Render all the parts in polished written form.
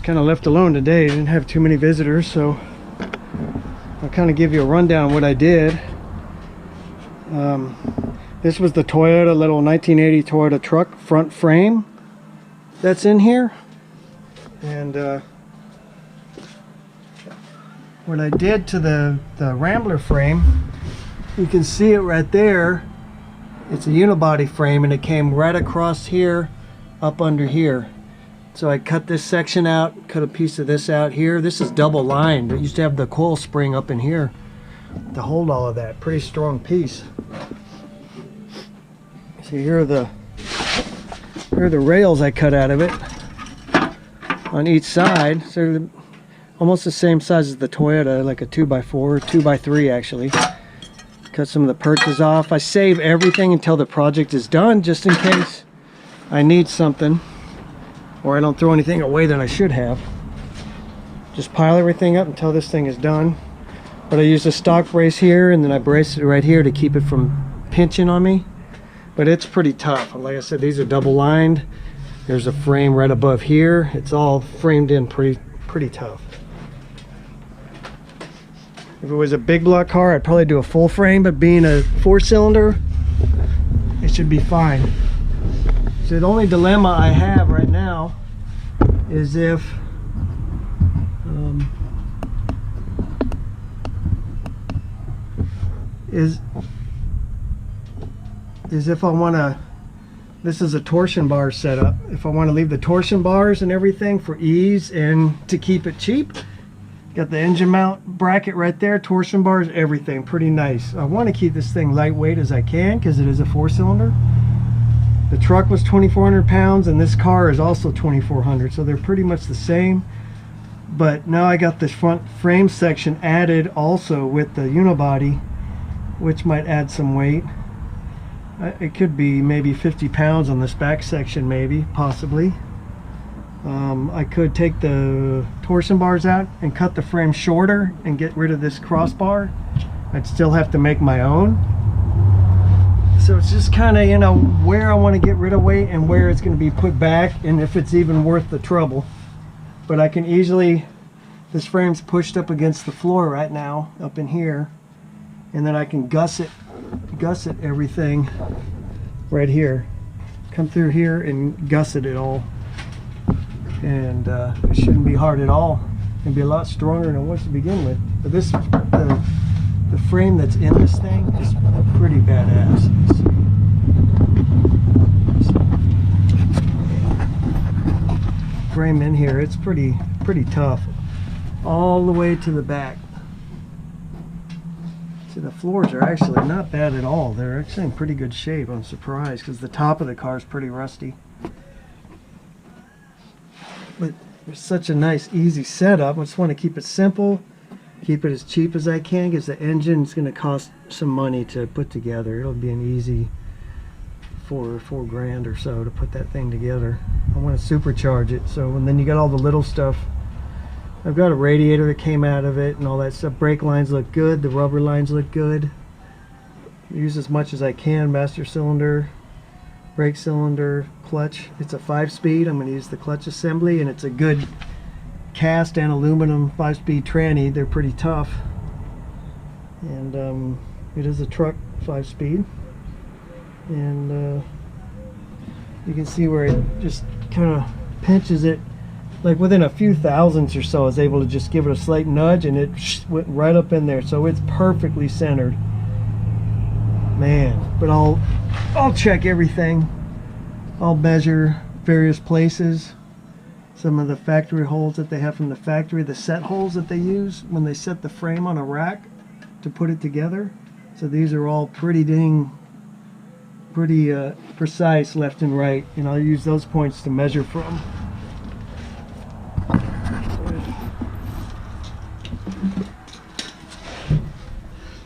was kind of left alone today. I didn't have too many visitors, so I'll kind of give you a rundown of what I did. This was the Toyota, little 1980 Toyota truck front frame that's in here. And what I did to the Rambler frame, you can see it right there. It's a unibody frame, and it came right across here, up under here. So I cut this section out, cut a piece of this out here. This is double lined. It used to have the coil spring up in here to hold all of that. Pretty strong piece. So here are the rails I cut out of it on each side. So they're almost the same size as the Toyota, like a 2x4, 2x3 actually. Cut some of the perches off. I save everything until the project is done, just in case I need something, or I don't throw anything away that I should have. Just pile everything up until this thing is done. But I use a stock brace here, and then I brace it right here to keep it from pinching on me. But it's pretty tough. Like I said, these are double lined. There's a frame right above here. It's all framed in pretty tough. If it was a big block car, I'd probably do a full frame, but being a 4-cylinder, it should be fine. So the only dilemma I have right now is if if I want to, this is a torsion bar setup, if I want to leave the torsion bars and everything for ease and to keep it cheap. Got the engine mount bracket right there, torsion bars, everything, pretty nice. I want to keep this thing lightweight as I can because it is a 4-cylinder. The truck was 2,400 pounds and this car is also 2,400, so they're pretty much the same. But now I got this front frame section added also with the unibody, which might add some weight. It could be maybe 50 pounds on this back section, maybe, possibly. I could take the torsion bars out and cut the frame shorter and get rid of this crossbar. I'd still have to make my own. So it's just kind of, you know, where I want to get rid of weight and where it's going to be put back, and if it's even worth the trouble. But I can easily, this frame's pushed up against the floor right now, up in here, and then I can gusset everything right here. Come through here and gusset it all. And it shouldn't be hard at all. It'll be a lot stronger than it was to begin with. But this, the frame that's in this thing is pretty badass. Frame in here, it's pretty tough, all the way to the back. See, the floors are actually not bad at all. They're actually in pretty good shape. I'm surprised because the top of the car is pretty rusty. But it's such a nice, easy setup. I just want to keep it simple, keep it as cheap as I can, because the engine's going to cost some money to put together. It'll be an easy $4 grand or so to put that thing together. I want to supercharge it. So, and then you got all the little stuff. I've got a radiator that came out of it and all that stuff. Brake lines look good. The rubber lines look good. Use as much as I can. Master cylinder, brake cylinder, clutch. It's a 5-speed. I'm going to use the clutch assembly, and it's a good cast and aluminum 5-speed tranny. They're pretty tough, and it is a truck 5-speed, and you can see where it just kind of pinches it, like within a few thousandths or so. I was able to just give it a slight nudge, and it went right up in there, so it's perfectly centered, man. But I'll check everything. I'll measure various places, some of the factory holes that they have from the factory, the set holes that they use when they set the frame on a rack to put it together. So these are all pretty precise left and right, and I'll use those points to measure from.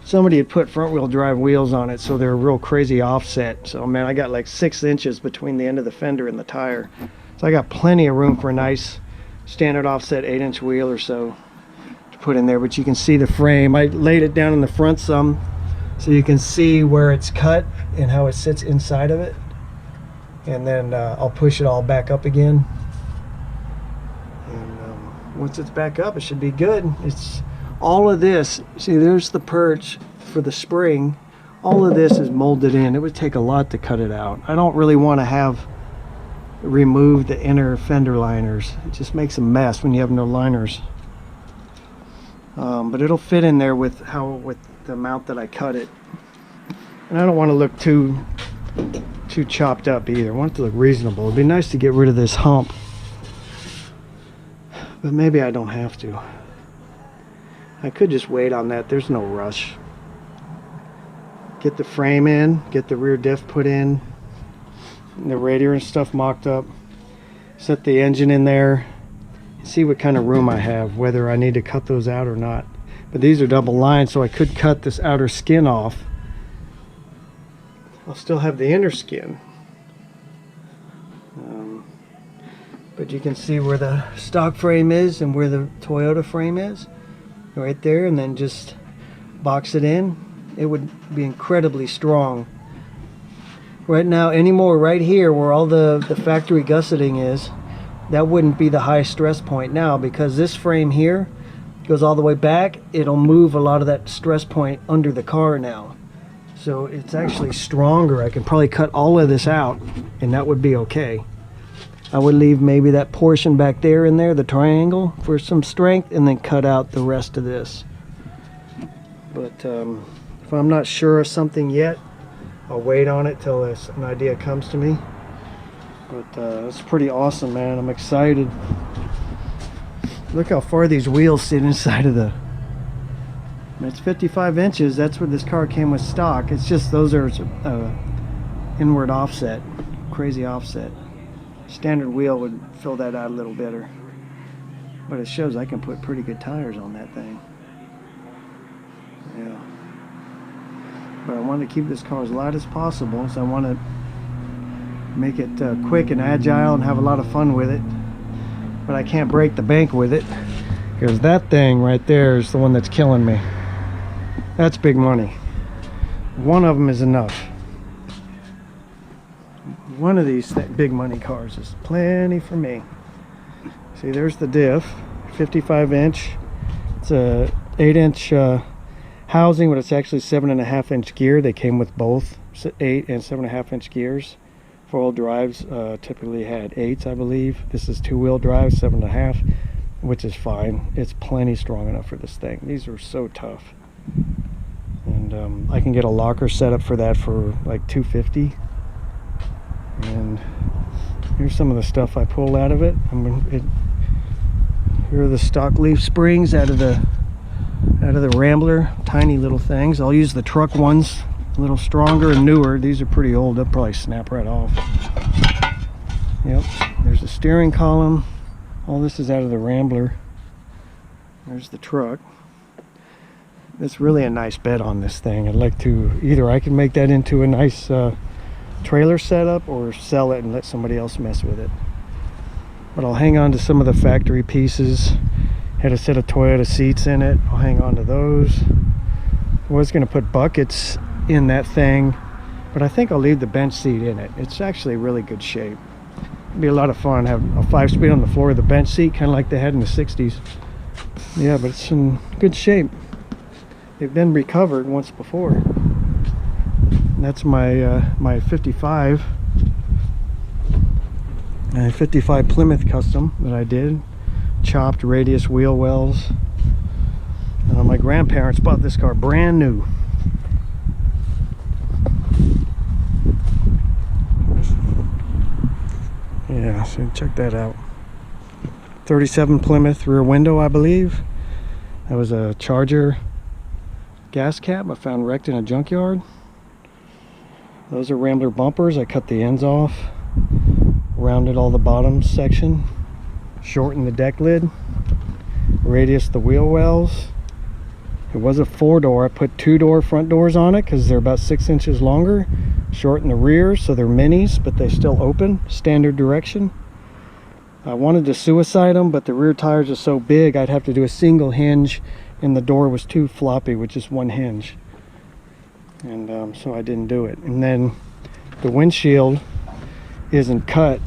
Somebody had put front wheel drive wheels on it, so they're a real crazy offset. So man, I got like 6 inches between the end of the fender and the tire. So I got plenty of room for a nice standard offset 8-inch wheel or so to put in there. But you can see the frame. I laid it down in the front some, so you can see where it's cut and how it sits inside of it. And then I'll push it all back up again. And once it's back up, it should be good. It's all of this. See, there's the perch for the spring. All of this is molded in. It would take a lot to cut it out. I don't really want to have remove the inner fender liners. It just makes a mess when you have no liners. But it'll fit in there with the amount that I cut it. And I don't want to look too chopped up either. I want it to look reasonable. It'd be nice to get rid of this hump, but maybe I don't have to. I could just wait on that. There's no rush. Get the frame in, get the rear diff put in, and the radiator and stuff mocked up, set the engine in there, see what kind of room I have, whether I need to cut those out or not. But these are double lined, so I could cut this outer skin off. I'll still have the inner skin. But you can see where the stock frame is and where the Toyota frame is. Right there, and then just box it in. It would be incredibly strong. Right now, anymore right here where all the factory gusseting is, that wouldn't be the high stress point now, because this frame here goes all the way back. It'll move a lot of that stress point under the car now. So it's actually stronger. I can probably cut all of this out and that would be okay. I would leave maybe that portion back there in there, the triangle, for some strength, and then cut out the rest of this. But if I'm not sure of something yet, I'll wait on it till an idea comes to me. But it's pretty awesome, man. I'm excited. Look how far these wheels sit inside of the... It's 55 inches. That's where this car came with stock. It's just those are inward offset, crazy offset. Standard wheel would fill that out a little better. But it shows I can put pretty good tires on that thing. Yeah. But I want to keep this car as light as possible, so I want to make it quick and agile and have a lot of fun with it. But I can't break the bank with it, because that thing right there is the one that's killing me. That's big money. One of them is enough. One of these big money cars is plenty for me. See, there's the diff, 55 inch. It's a 8-inch housing, but it's actually 7.5-inch gear. They came with both 8 and 7.5-inch gears. 4-wheel drives typically had 8s, I believe. This is 2-wheel drive, 7.5, which is fine. It's plenty strong enough for this thing. These are so tough. And I can get a locker set up for that for like $250. And here's some of the stuff I pulled out of it. Here are the stock leaf springs out of the Rambler, tiny little things. I'll use the truck ones, a little stronger and newer. These are pretty old. They'll probably snap right off. Yep, there's the steering column. All this is out of the Rambler. There's the truck. It's really a nice bed on this thing. I'd like to, either I can make that into a nice trailer setup or sell it and let somebody else mess with it. But I'll hang on to some of the factory pieces. Had a set of Toyota seats in it. I'll hang on to those. I was going to put buckets in that thing, but I think I'll leave the bench seat in it. It's actually really good shape. It'd be a lot of fun. Have a 5-speed on the floor of the bench seat, kind of like they had in the 60s. Yeah, but it's in good shape. They've been recovered once before. And that's my 55 Plymouth Custom that I did. Chopped radius wheel wells. My grandparents bought this car brand new. Yeah, so check that out. 37 Plymouth rear window, I believe. That was a Charger gas cap I found wrecked in a junkyard. Those are Rambler bumpers. I cut the ends off, rounded all the bottom section, shortened the deck lid, radius the wheel wells. It was a 4-door. I put 2-door front doors on it because they're about 6 inches longer. Shortened the rear so they're minis, but they still open, standard direction. I wanted to suicide them, but the rear tires are so big I'd have to do a single hinge, and the door was too floppy with just one hinge. And so I didn't do it. And then the windshield isn't cut,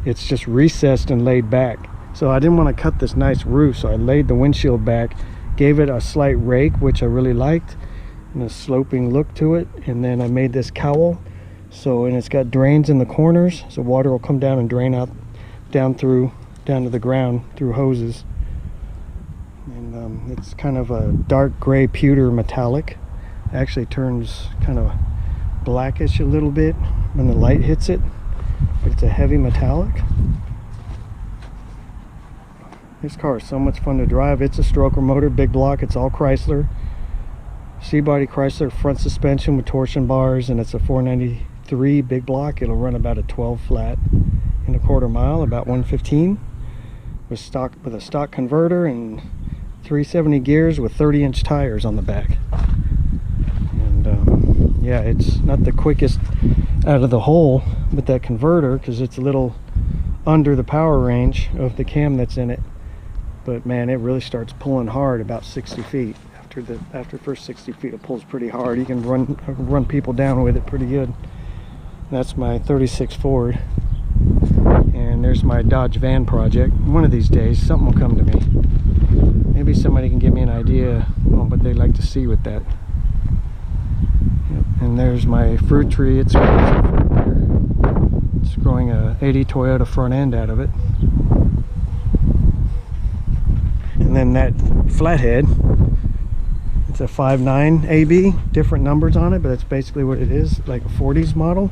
it's just recessed and laid back. So I didn't want to cut this nice roof, so I laid the windshield back, gave it a slight rake, which I really liked, and a sloping look to it. And then I made this cowl, and it's got drains in the corners, so water will come down and drain out down to the ground through hoses. And it's kind of a dark gray pewter metallic. It actually turns kind of blackish a little bit when the light hits it, but it's a heavy metallic. This car is so much fun to drive. It's a stroker motor, big block. It's all Chrysler, C-body Chrysler front suspension with torsion bars, and it's a 493 big block. It'll run about a 12 flat in a quarter mile, about 115, with a stock converter and 370 gears with 30-inch tires on the back. And yeah, it's not the quickest out of the hole with that converter because it's a little under the power range of the cam that's in it. But man, it really starts pulling hard about 60 feet. After first 60 feet, it pulls pretty hard. You can run people down with it pretty good. That's my 36 Ford. And there's my Dodge van project. One of these days, something will come to me. Maybe somebody can give me an idea on what they'd like to see with that. Yep. And there's my fruit tree. It's growing a 80 Toyota front end out of it. And then that flathead, it's a 5.9 AB, different numbers on it, but it's basically what it is, like a 40s model.